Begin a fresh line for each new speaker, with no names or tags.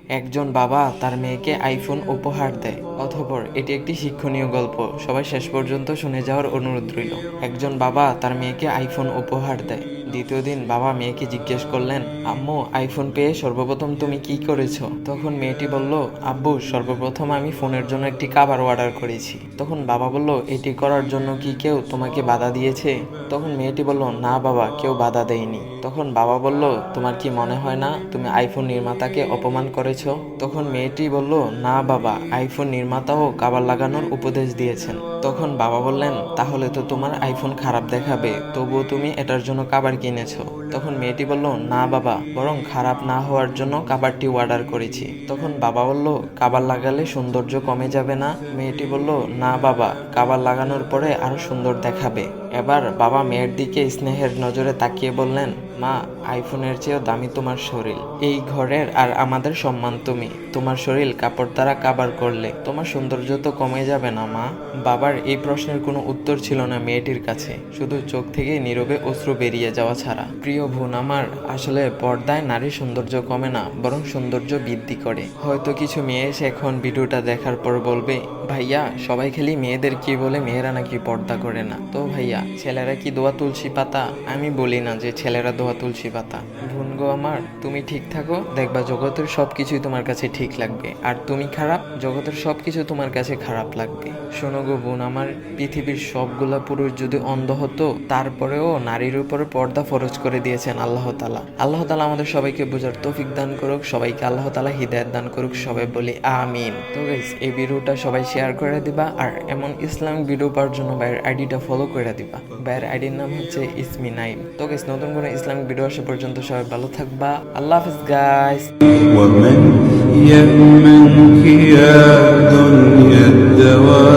একজন বাবা তার মেয়েকে আইফোন উপহার দেয়। অতঃপর এটি একটি শিক্ষণীয় গল্প, সবাই শেষ পর্যন্ত শুনে যাওয়ার অনুরোধ রইল। একজন বাবা তার মেয়েকে আইফোন উপহার দেয়। দ্বিতীয় দিন বাবা মেয়েকে জিজ্ঞেস করলেন, আম্মু, আইফোন পেয়ে সর্বপ্রথম তুমি কি করেছো? তখন মেয়েটি বলল, আব্বু, সর্বপ্রথম আমি ফোনের জন্য একটি কভার অর্ডার করেছি। তখন বাবা বলল, এটি করার জন্য কি কেউ তোমাকে বাধা দিয়েছে? তখন মেয়েটি বলল, না বাবা, কেউ বাধা দেয়নি। তখন বাবা বলল, তোমার কি মনে হয় না তুমি আইফোন নির্মাতাকে অপমান করেছো? তখন মেয়েটি বলল, না বাবা, আইফোন নির্মাতাও কভার লাগানোর উপদেশ দিয়েছেন। তখন বাবা বললেন, তাহলে তো তোমার আইফোন খারাপ দেখাবে, তবুও তুমি এটার জন্য কভার কিনেছো। তখন মেয়েটি বলল, না বাবা, বরং খারাপ না হওয়ার জন্য কভারটি অর্ডার করেছি। তখন বাবা বলল, কভার লাগালে সৌন্দর্য কমে যাবে না? মেয়েটি বলল, না বাবা, কভার লাগানোর পরে আরো সুন্দর দেখাবে। এবার বাবা মেয়ের দিকে স্নেহের নজরে তাকিয়ে বললেন, মা, আইফোনের চেয়েও দামি তোমার শরীর। এই ঘরের আর আমাদের সম্মান তুমি। তোমার শরীর কাপড় দ্বারা কাভার করলে তোমার সৌন্দর্য তো কমে যাবে না মা? বাবার এই প্রশ্নের কোনো উত্তর ছিল না মেয়েটির কাছে, শুধু চোখ থেকে নীরবে অশ্রু বেরিয়ে যাওয়া ছাড়া। প্রিয় বোন আমার, আসলে পর্দায় নারীর সৌন্দর্য কমে না, বরং সৌন্দর্য বৃদ্ধি করে। হয়তো কিছু মেয়ে এসে এখন ভিডিওটা দেখার পর বলবে, ভাইয়া, সবাই খালি মেয়েদের কি বলে মেয়েরা নাকি পর্দা করে না। তো ভাইয়া, ছেলেরা কি দোয়া তুলসী পাতা? আমি বলি না যে ছেলেরা দোয়া তুলসী পাতা। বোন গো আমার, তুমি ঠিক থাকো, দেখবা জগতের সবকিছুই তোমার কাছে ঠিক লাগবে। আর তুমি খারাপ, জগতের সবকিছু তোমার কাছে খারাপ লাগবে। শোনো গো বোন আমার, পৃথিবীর সবগুলা পুরুষ যদি অন্ধ হতো, তারপরেও নারীর উপরে পর্দা ফরজ করে দিয়েছেন আল্লাহ তাআলা। আল্লাহ তাআলা আমাদের সবাইকে বোঝার তৌফিক দান করুক, সবাইকে আল্লাহ তাআলা হিদায়াত দান করুক, সবাই বলি আমিন। তো গাইস, এই ভিডিওটা সবাই শেয়ার করে দিবা, আর এমন ইসলামিক ভিডিও পাওয়ার জন্য ভাইয়ের আইডিটা ফলো করে দিবা। ভাইয়ের আইডির নাম হচ্ছে ইসমি নাইম। তো গাইস, নতুন কোনো ইসলামিক ভিডিও আসা পর্যন্ত সবাই ভালো থাকবা। আল্লাহ হাফেজ গাইস।
ومن يأمنك يا دنيا الدوام